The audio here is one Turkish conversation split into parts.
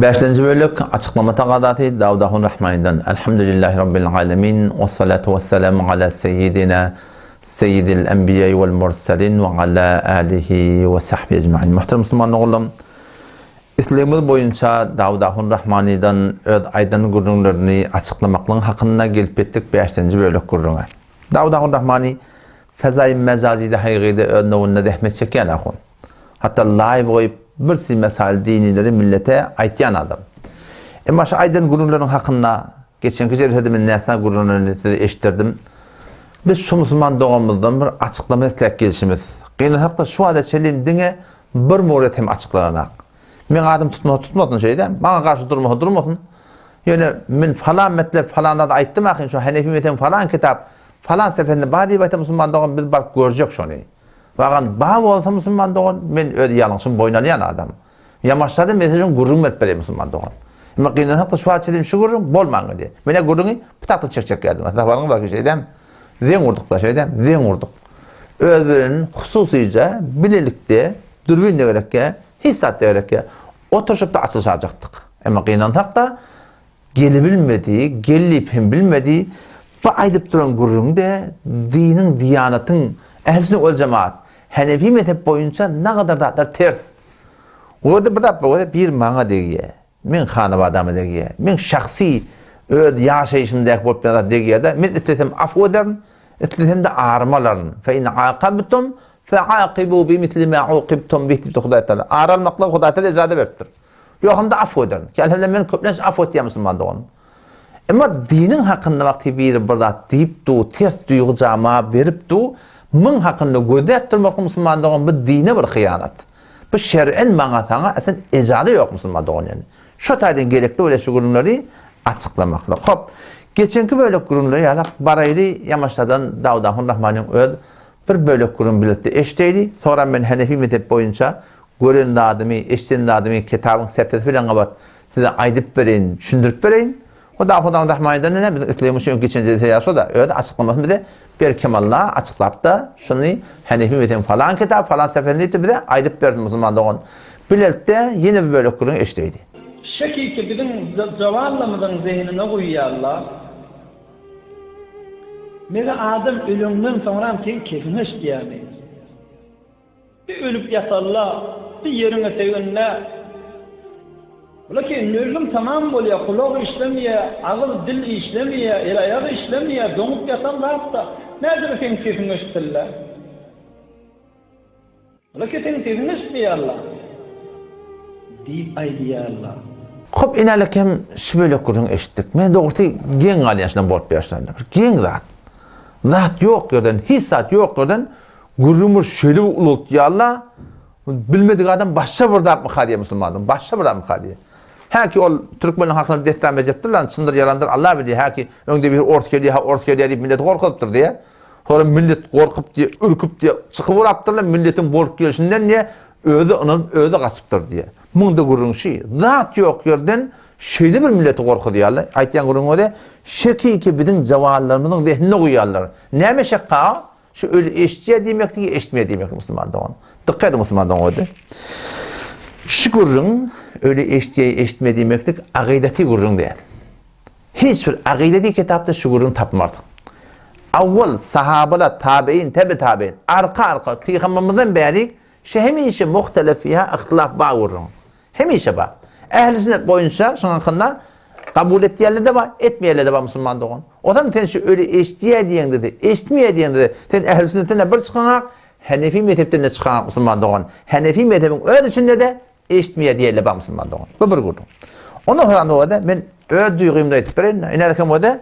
Beşinci bölük açıklama taqadatı Davudahun Rahman'dan Elhamdülillahi Rabbil Alemin ve salatu ve selamu ala seyyidina seyyidil enbiya vel mursalin ve ala alihi ve sahbihi ecma'in. Muhterem Müslüman oğlum, İslam'ımız boyunca Davudahun Rahman'dan aydan gurrunlarını açıklamaklığın hakkında gelip ettik 5. bölük gurruna. Davudahun Rahman'ı fezai mezazide haygıydı ödnavunna dehmet çeken akun. Hatta live koyup bir sil mesal dinileri millete aytyan adam. Ama şu aydan gururların hakkında geçen gece dedim nesna gururlarını eşittirdim. Biz şu Müslüman doğumumuzdan bir açıklama etmek gelişimiz. Kıyınlıkta şu adet çelim dine bir muret hem açıklananak. Men adım tutmadın şeyden, bana karşı durmadın. Yani men falan metlep falan da ayttım akin şu Hanefi metem falan kitap falan seferinde badi bayta Müslüman doğum biz bak görecek şunu. Vagan bağ olsa Müslüman doğan, men öyle yalansın boynalayan adam. Yamaçlarda mesajın gururun etpere Müslüman doğan. Ama kıyınlıkta şu açelim şu gururun bolman diye. Mene gururunu pıtaklı çek geldim. Hatta varın var ki şeyden, ren vurduk da şeyden, ren vurduk. Özlerinin hususuyca bilelikte, dürbünle gerekke, hissat gerekke, oturuşup da açılacaktık. Ama kıyınlıkta gelebilmediği, gelip hem bilmediği, bu aydıp duran gururun da dinin, diyanatın, ehl-i ol cemaat, Hanefi mezhep boyunca ne kadar da ters. O da bir bana diye, men hanım adamı diye, men şahsi yaşayışımda bolup da diye de men istedim afw ederim, istedim de ağrımalarım. Fe in aqabtum fe aqibu bi misli ma uqibtum bihi Huday Teala. Ağrılmakla Huday Teala izade veripdir. Yo'qimda afw ederim. Kelhemle men köplenç afw etýän Müslüman doğan. Ama dinin hakkında vakti bir burada deyip du, ters duygu cama verip du, min hakkında gödep durmak Müslüman doğan bu dine bir hıyanat. Bu şer'en manatana aslında ecadı yok Müslüman doğan yani. Şu taydın gerekli öyle şu kurumları açıklamakla. Hop, geçenki böyle kurumları yalak baraylı yamaçlardan Davudahun Rahman'ın bir böyle kurum birlikte eşteyli. Sonra ben Hanefi mezhep boyunca gören adımı, eşten adımı, kitabın sefret filan kabat size aydıp verin, düşündürüp verin. O Davudahun Rahman'dan ne? Bizim İslam'ın geçen seyası da öyle açıklamasını bir de bir kemalına açıklayıp da şunu Hanefi mezhep falan kitap falan seferinde bir de aydıp verdim Müslüman doğan. Birlikte yine bir böyle kurum eşteyli. Şeki ki bizim zavallamızın zihnine koyuyorlar. Meze adam ölümden sonra sen kefine işleyemeyiz. Bir ölüp yatarlar, bir yerine sevinler. Ola ki ölüm tamam oluyor, kulak işlemiyor, ağız dil işlemiyor, el ayağı işlemiyor, donup yatarlar da nerede sen kefine işlerler? Ola ki sen kefine işliyorlar. Deyip aydiyarlar. Hop inalekem şu böyle kurun eşittik. Men doğrusu gen aliyasından bolup yaşlandım. Gen zat. Zat yok yerden, hissat yok yerden gurrumur şöyle ulut yalla bilmedik adam başka bir da mı Müslümanım. Başka bir da mı kadiye. Ha ki ol Türkmenin hakkında destan mecaptır lan sındır yalandır Allah bilir. Ha ki önde bir ort geliyor deyip millet korkuptur diye. Sonra millet korkup diye, ürküp diye çıkıp uraptırlar milletin bolup gelişinden niye özü kaçıptır diye. Munda gurrun şey, zat yok yerden şeyli bir milleti korku diyorlar. Aytyan gurrun o da şeki ki bizim zavallarımızın zehnine koyuyorlar. Neyme şekka? Şu öyle eşitçiye demek değil, eşitmeye demek Müslüman doğan. Dikkat edin Müslüman doğan o da. Şu gurrun öyle eşitçiye eşitmeye demeklik akideti gurrun değil. Hiçbir akideti kitapta şu gurrun tapmadık. Avval sahabeler, tabi'in, tabi'in, arka peygamberimizden beri hemişe muhtelif fiha ihtilaf bağ vurun. Hemişe bak. Ehl-i sünnet boyunca şunun hakkında kabul ettiği de var, etmeyeli de var Müslüman doğan. O zaman sen şu öyle eştiye diyen dedi, eşitmeye diyen dedi. Sen ehl-i sünnetten bir çıkanak, Hanefi mezhepten de çıkanak Müslüman doğan. Hanefi mezhebin öyle içinde de eşitmeye diyeyle var Müslüman doğan. Bu bir kurdum. Ondan sonra o da ben öyle duyguyumda etip vereyim. İnerken o da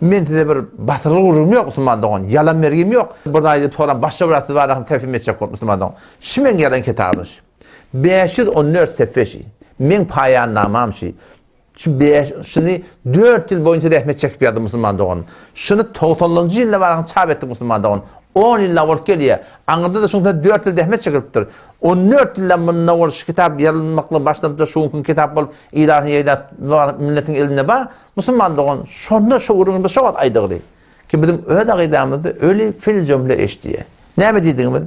men size bir batırlı gururum yok Müslüman doğan. Yalan vergim yok. Burada ayıp sonra başka bir atı var. Tefhim edecek Müslüman doğan. Şimdi ben gelen kitabmış. 514 sefeşi. Men payannamam şey. Şunu 4 yıl boyunca rahmet çekip yadı Müslüman doğan. Şunu 90. yılda var çap etti Müslüman doğan. 10 yılda volt geliyor. Anırda da şunda 4 yıl rahmet çekiliptir. 14 yılda bununla var şu kitap yazılmakla başlamıştır. Şu kitap bulup ilahi yayda milletin eline bak. Müslüman doğan. Şunda şu urununda şu aydığı ki bizim öyle akidamızda öyle fil cümle eştiye. Ne mi dediğimiz?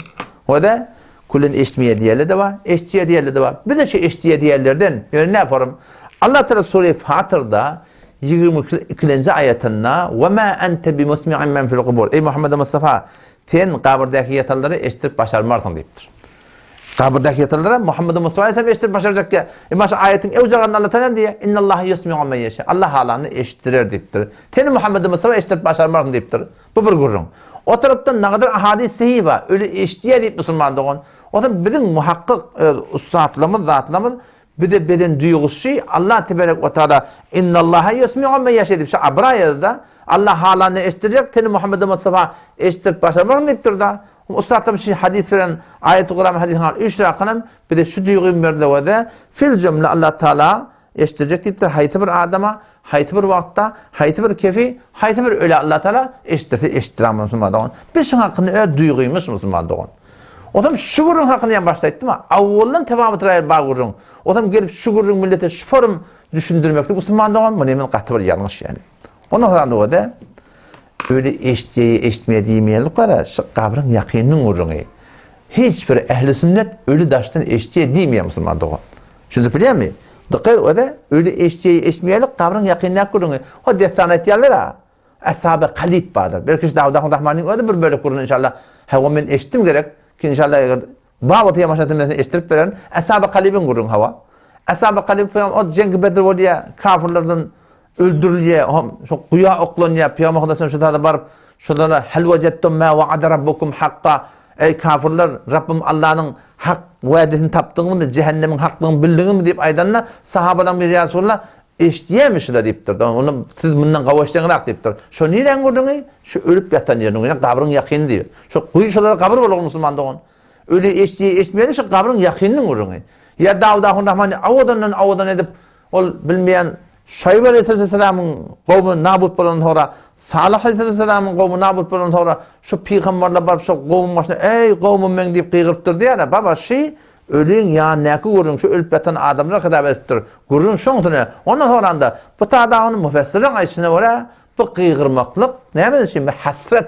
O da kulun eşitmeye diğerleri de var, eşitçiye diğerleri de var. Bir de şu eşitçiye diğerlerden yani ne yaparım? Allah Teala Sure-i Fatır'da 22. ayetinde ve ma ente bimusmi'in men fil kubur. Ey Muhammed Mustafa, sen kabirdeki yatalları eştirip başarmarsın deyiptir. Kabirdeki yatalları Muhammed Mustafa ise eştirip başaracak ya. Maşa ayetin evcağında Allah Teala diye innallaha yusmi'u men yeşâ. Allah halanı eştirir deyiptir. Sen Muhammed Mustafa eştirip başarmarsın deyiptir. Bu bir gurrun. O taraftan ne kadar ahadis sahih var. Öyle eştiye deyip Müslüman doğun. O da bizim muhakkak ustaatlamız, zatlamız bir de beden duygusu Allah tebarek ve teala innallaha yusmi'u men yeşâ deyip. Şu abrayada Allah halanı eştirecek. Sen Muhammed Mustafa eştirip başarmarsın deyiptir da. Ustaatım hadis veren ayet-i Kur'an hadisler 3 rakam bir de şu duyguyu verdi de fil cümle Allah Teala eştirecek deyiptir. Hayti bir adama, hayti bir vakta, hayti bir kefi, hayti bir öyle Allah Teala eştiramı Müslüman doğun. Bir şun hakkında öyle duyguymuş Müslüman doğun. O zaman şu gurrun hakkında yan başlaydı mı? Avvaldan tevabı tırayır bağ gurrun. O zaman gelip şu gurrun millete şu forum düşündürmekti Müslüman doğun. Bu nemin katı bir yanlış yani. Onun sonra o da öyle eşitmeye demeyelik var ya, kabrın yakınının uğrunu. Hiçbir ehli sünnet ölü daştan eşitmeye demeye Müslüman doğun. Şimdi biliyor musun? Dikkat o da öyle eşitmeyelik kabrın yakınına uğrunu. O deftana etiyerler ha. Ashab-ı kalip vardır. Belki Davud-ı Rahman'ın öyle bir böyle kurun inşallah. Hava ben eşittim gerek ki inşallah vavatı yamaşatımdan eşitirip veren Ashab-ı kalibin kurun hava. Ashab-ı kalip o Cenk-i Bedir var diye kafirlerden öldürülüye, şu kuya oklanıya, Peygamber Efendimiz'in şu da barıp, şunlara hel vecettum ma vaade rabbukum hakka. Ey kafirler, Rabbim Allah'ın hak vaadetini taptığını da cehennemin hakkını bildiğini mi deyip aydanla sahabadan bir Resulullah eşdiyemişler deyiptir. Onu siz bundan kavaştığını deyiptir. Şu neden gördüğünü? Şu ölüp yatan yerine, kabrın yakını diyor. Şu kuyu şulara kabır olur Müslüman'da onun. Öyle eşdiyemeyen şu kabrın yakınının gördüğünü. Ya Davud-ı Rahman'ı avudan edip, ol bilmeyen Şayb Aleyhisselam'ın kavmi nabut bolan sonra, Salih Aleyhisselam'ın kavmi nabut bolan sonra şu peygamberler barıp şu kavmin başına ey kavmim men deyip kıygırıptır diye de baba ölün ya neki görün şu ölüp yatan adamlar kadar ettir. Görün şoňtuna. Ondan sonra da bu taada onun müfessirin ayşine var bu kıygırmaklık ne bileyim şimdi hasret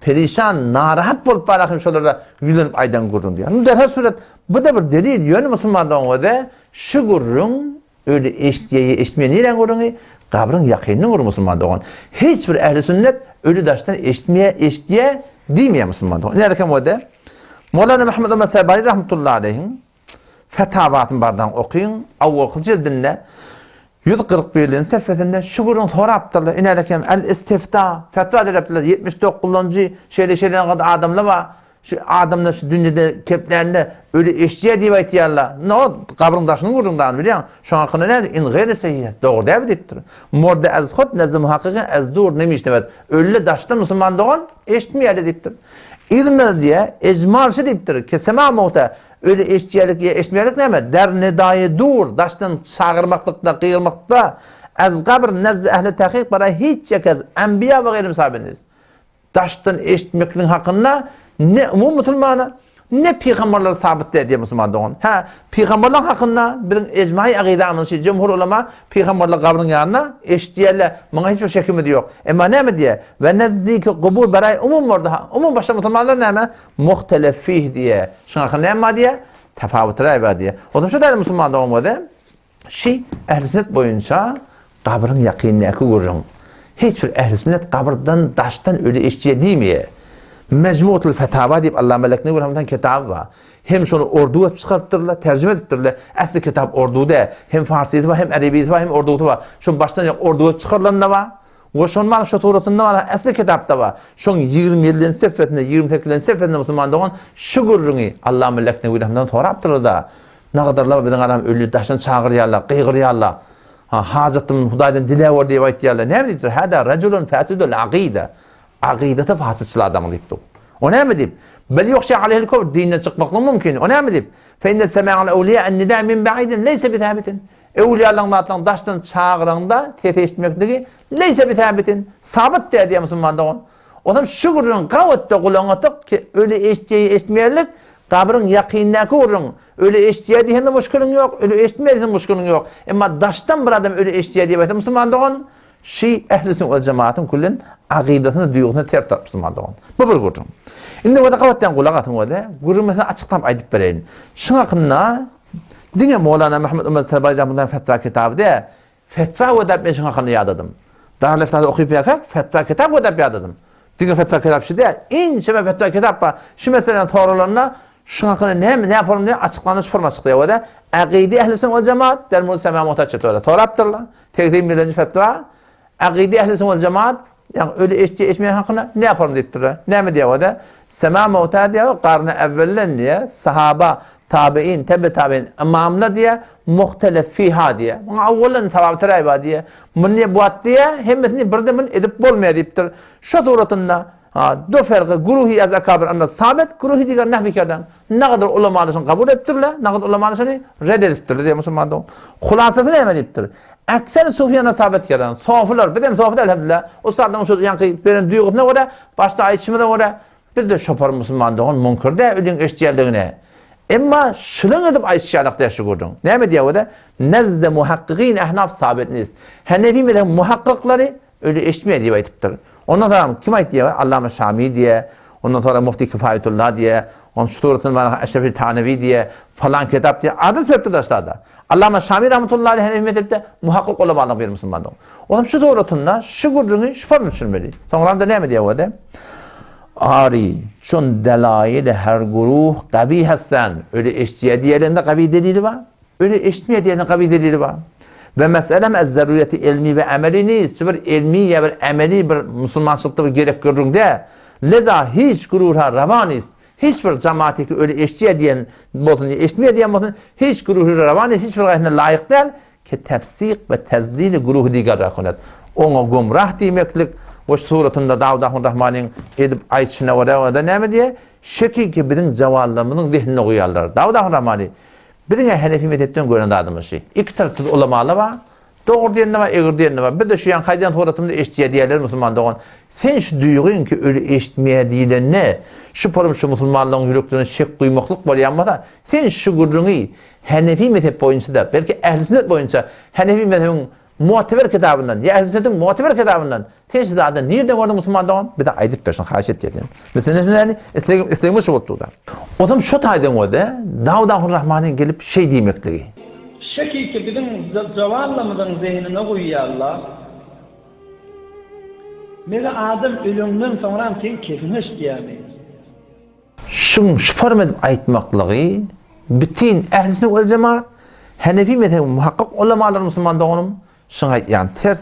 perişan, narahat bolup barakim şolarda yülenip aydan görün diye. Derhal suret bu da bir delil yönü Müslümandan o da şu görün öyle eşitmeye neyle görünüyor? Kabrın yakınını görür Müslüman doğan. Hiçbir ehli sünnet ölü daştan eşitmeye demeye Müslüman doğan. Nereden o da? Mevlana Muhammed Ömer Sebay rahmetullahi aleyhin fetavatın bardan okuyun. Avval cildinde 141'in sefesinde şu gurun toraptırlar. İnerken el-istifta fetva dereptiler. 79. şeylerine kadar adamlar var. Şu adamlar şu dünyada keplerinde öyle eşciye diye aytıyarlar. Ne o? Kabrın taşını vurduğundan biliyor musun? Şu hakkında ne? İn gayri sehiyet. Doğru değil mi deyiptir. Morda ez hot nezim hakikin ez dur neymiş demek. Öyle taşta Müslüman doğan eşitmeye deyiptir. İlmel diye ecmalşı deyiptir. Kesema muhta öyle eşitmeyelik ne mi? Der nedayı dur. Taştan çağırmaklıkta, kıyırmaklıkta ez kabr nezd ehli tahkik para hiç çekez. Enbiya ve gayrim sahibiniz. Taştan eşitmekliğin hakkında ne Müslümana ne peygamberler sabit diye Müslüman doğun. Ha peygamberler hakkında bir ecmai akidamız cumhur ulema peygamberler kabrın yanına eşdiyerler. Bana hiçbir şekimi yok. Ama ne mi diye? Ve nezdiki kubur beray umum orada. Umum başta Müslümanlar ne mi? Muhtelef fih diye. Şuna hakkında ne mi diye? Tefavut rayba diye. O da şu da Müslüman doğun olmadı. Ehl-i sünnet boyunca kabrın yakınını görürüm. Hiçbir ehl-i sünnet kabrdan taştan öyle eşdiye değil mi? Mecmuatul Fetava deyip Allah melekine görmeden kitabı var. Hem şunu orduya çıkarttırırlar, tercüme ettirirler. Asli kitap orduda, hem Farsiydi var, hem Arabiydi var, hem orduda var. Şun baştan orduya çıkarılan da var. Ve şun var, şu tuğratında var, asli kitapta var. Şun 27. sefetinde, 28. sefetinde Müslüman doğan şu gurrunu Allah melekine görmeden toraptırır da. Ne kadarlar bir adam ölü taştan çağırıyarlar, kıygırıyarlar. Hacatım Hudaydan dile var diye aytıyarlar. Ne deyiptir? Hada raculun fasidul aqide. Aqidete fasıçlı adamı deyipti. O ne mi deyip? Bel yokşa aleyhil kufr dinden çıkmakla mümkün. O ne mi deyip? Fe inne sema'al evliya en nida min ba'idin leyse bithabitin. Evliyaların atlan daştan çağıranda tete işitmekteki leyse bithabitin. Sabit diye Müslüman da on. O zaman şu gurrun kavvette kullanattık ki öyle eşceyi eşitmeyerlik kabrın yakınına kurun. Öyle eşciye diyende muşkulun yok. Öyle eşitmeyerlik muşkulun yok. Ama daştan bir adam öyle eşciye diye Müslüman da on. Ehl-i sünnet ve cemaatin kullin aqidasını, duygusunu ter tutmuşsun doğan. Bu bir gurrun. Şimdi o da kavatten kulak atın o da. Gurrun mesela açıklam aydıp vereyim. Şuna hakkında Dine Mevlana Mehmet Ömer Serbaycan bundan fetva kitabı de fetva ödep meşin hakkını yadadım. Darül Eftahi'de okuyup yakak fetva kitabı ödep yadadım. Dine fetva kitap şu de ince fetva kitap var. Şu meselenin doğrularına şu hakkını ne yapalım diye açıklanış forma çıktı. O da akide ehli sünnet vel cemaat dermul sema muhtaç ediyorlar. Toraptırlar. Tekdim birinci fetva. Akide ehli sünnet vel cemaat yani öyle eşmeyen hakkında ne yapalım deyiptirler. Ne mi diye o da? Sema muhtaç diye karnı evvellen diye sahaba, tabi'in, tabi'in imamla diye muhtelef fiha diye. Avvelen tabi diye. Bunu buat diye hemmetini birdemin edip bolmaya deyiptir. Şu doğrultusunda do ferqi guruhi az akabir anna sabit guruhi digar nahvikardan ne kadar ulamalarını kabul ettirler, ne kadar ulamalarını reddettirler diye Müslümanlar. Hulasası ne ediptir? Ekser sufiyana sabit yerden. Sofiler, bedem sofiler elhamdülillah. Ustadın şu yankı benim duyguğuna göre, başta ayçımına göre bir de şopar Müslümanlar münkir de ölün eşciyelliğine. Ama şılın edip ayçiyalıkta yaşıyordun. Ne mi diye o da? Nezde muhakkikin ehnaf sabitiniz. Hanefi meden muhakkikleri öyle eşmeye diye ayıptır. Ondan sonra kim ait diye var? Allame Şamî diye, ondan sonra Mufti Kifayetullah diye, onun şuturatın var Eşref-i Tanevi diye, falan kitap diye. Adı sebeptir aşağıda. Allame Şamî rahmetullahi aleyhi Hanefi mezhepte muhakkik olamalı bir Müslümanlar. Onun şu doğrultusunda şu gurrunu şu formu düşünmeli. Sonra da ne mi diye o da? Ari, çün delail her guruh kavi hasen. Öyle eşciye diyelerinde kavi delili var. Öyle eşmiye diyelerinde kavi delili var. Ve meselem ez zaruriyeti ilmi ve emeliniz. Bir ilmi ya bir emeli bir Müslümanlıkta bir gerek görürüm de. Leza hiç gururha ravaniz. Hiçbir cemaateki öyle eşciye diyen botun, eşmiye diyen botun hiç gururha ravaniz. Hiçbir gayetine layık değil. Ki tefsik ve tezdili guruhu digar rakunet. Ona gumrah demeklik. Bu suratında Davud Rahman'ın edip ayçına orada ne mi diye? Şeki ki bizim cevallarımızın zihnine koyarlar. Davud Rahman'ı bizim Hanefi mezhepten gören adamı şey. İki tarafta ulamalar var. Doğru diyen de var, eğri diyen de var. Bir de şu yan kaydan tuğratımda eşitliğe diyerler Müslüman doğan. Sen şu duyuyorsun ki öyle eşitmeye diyen ne? Şu param şu Müslümanlığın yüreklerine şek duymaklık var yanmada. Sen şu gurrunu Hanefi mezhep boyunca da belki ehl-i sünnet boyunca Hanefi mezhebin muhteber kitabından ya ehl-i sünnetin muhteber kitabından teşhis adı nereden vardı Müslüman doğan? Bir de aydıp peşin haşet dedim. Mesela yani İslam'ı oldu da. O zaman şu taydan o da Davud Rahman'ın gelip şey demekliği. Şeki ki bizim zavallamızın zihnine koyuyorlar. Mega adam ölümden sonra sen kefini isteyemeyiz. Şu form edip aytmaklığı bütün ehl-i sünnet vel cemaat Hanefi mezhebi muhakkak ulamalar Müslüman doğanım. Şuna yani ters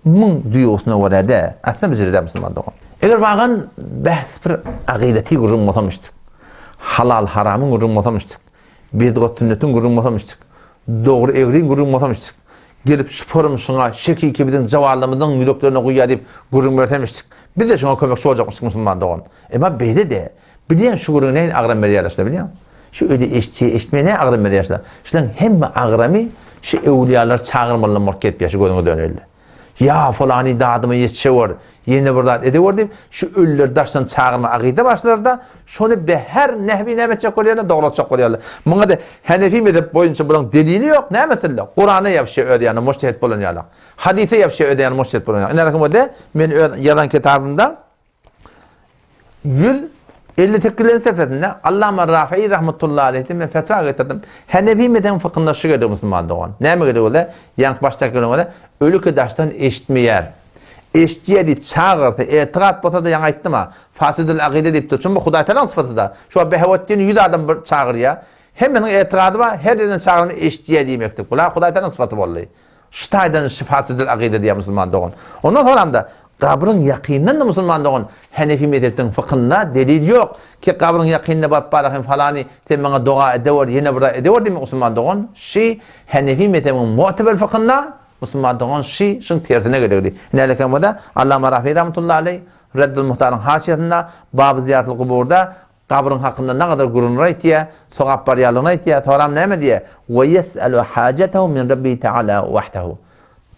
mın duyusuna göre de aslında bizleri de Müslüman doğan. Eğer bağın bahs bir akideti gurrum olamıştık. Halal haramın gurrum olamıştık. Bidgat sünnetin gurrum olamıştık. Doğru eğri gurrum olamıştık. Gelip şu forum şuna şeki ki bizim cevallarımızın yüreklerine koyuya deyip gurrum öğretemiştik. Biz de şuna kömekçi olacakmıştık Müslüman doğan. Ama böyle de biliyen şu gurrum neyin ağrım veri yarışta biliyor musun? Şu öyle eşitmeye ne ağrım veri yarışta? İşte hem ağrımı şu evliyalar çağırmalı market bir şey gözüne dönüyor. Ya falani dadımı yetişiyor, yeni burada ediyor deyip şu ölüler daştan çağırma akide başlar da şunu be her nehvi nemetçe koyuyorlar, doğrulatacak koyuyorlar. Buna da Hanefi mezhep boyunca bunun delili yok, nemetiller. Kur'an'a yap şey ödeyen müştehit bulunuyorlar. Hadise yap şey ödeyen müştehit bulunuyorlar. Ne rakam o da? Ben yalan kitabımda 158. seferinde Allame Rafi'i rahmetullahi aleyhi ve fetva getirdim. Hanefi mezhebin fıkhında şu geldi Müslüman doğan. Ne mi geldi o da? Yank baştaki geldi o da. Ölü ki daştan eşitmeyer. Eşitmeyer deyip çağırdı. Etiqat bota da yan ayttım ha. Fasidül akide deyip dursun. Bu Huday Teala sıfatı da. Şu Behevettin 100 adam çağırıyor. Hemen etiqadı var. Her yerden çağırını eşitmeyer demektir. Bunlar Huday Teala sıfatı vallahi. Şu taydan fasidül akide diye Müslüman doğan. Ondan sonra da kabrın yakininin de Müslüman doğan. Hanefi mezhebinin fıkhında delil yok. Ki kabrın yakinine babbarahim falani sen bana dua ediyor, yine burada ediyor demek Müslüman doğan. Şey Hanefi mezhebinin muhteber fıkhında Müslüman doğan şey şun tersine geliyordu. Neleken bu da Allame Rafi rahmetullahi aleyh Reddül Muhtar'ın haşiyetinde Bab-ı Ziyaret-ül Kubur'da kabrın hakkında ne kadar gururuna ihtiya, sokak bariyalığına ihtiya, toram ne diye? Ve yes'elu hacetehu min Rabbi Teala vahdehu.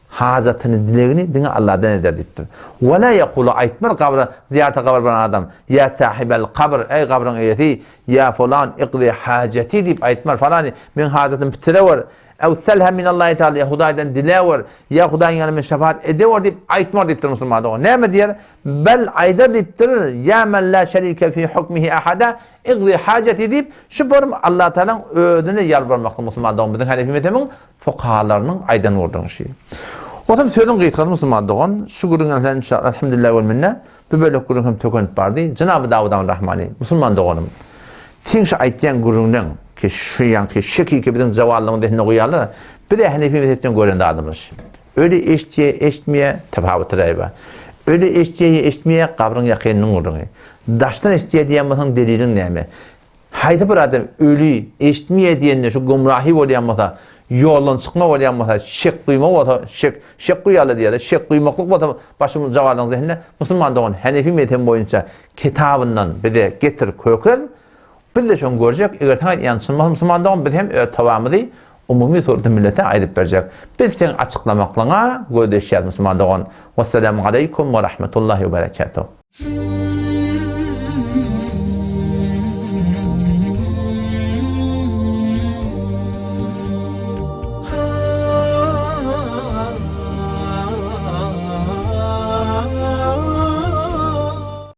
Hacetini, dileğini dine Allah'dan eder deyiptir. Ve la yekulu aytmir kabra, ziyarete kabr bana adam. Ya sahibel kabr, ey kabrın eyeti, ya falan iqdi haceti deyip aytmir falan. Min hacetin bitire var. ev selha minallahi teala ya Hudaydan dilever ya Hudayın yanıma şefaat edever deyip aytmar deyiptir Müslüman doğan. Ne mi diyer? Bel aydar deyiptir. Ya men la şerike fi hukmihi ahada igzi haceti deyip şu form Allah Teala'nın ödüne yalvarmaklı Müslüman doğan. Bizim Hanefi mezhebining fuqahalarının aydan vurduğun şey. O zaman sözün qıytqadı Müslüman doğan. Şu gurun elhamdülillah vel minne. Bu böyle gurun hem tökönüp bardı. Cenab-ı Davud'an Rahmani. Müslüman doğanım. Tinşi aytyan gurunun ki şu yan ki şeki ki bizim zavallığın dehine koyarlar. Bir de Hanefi mezhepten gören adamız. Öyle eşitmeye tefavut rayba. Öyle eşitmeye kabrın yakınının vurduğunu. Daştan eşitmeye diyenmesen delilin neyme. Haydi bir adam ölü eşitmeye diyenle şu gumrahi olayanmasa yoldan çıkma olayanmasa şek duyma olsa şek duyalı diye de şek duymaklık olsa başımız zavallığın zihnine Müslüman doğan Hanefi mezhebi boyunca kitabından bir de getir kökül. Biz de şunu görecek, eğer tanıt yansınmaz Müslüman doğan biz hem tavamı değil, umumi soruda millete aydıp verecek. Biz sen açıklamaklarına gödeşeceğiz Müslüman doğan. Vesselamu aleykum ve rahmetullahi ve berekatuhu.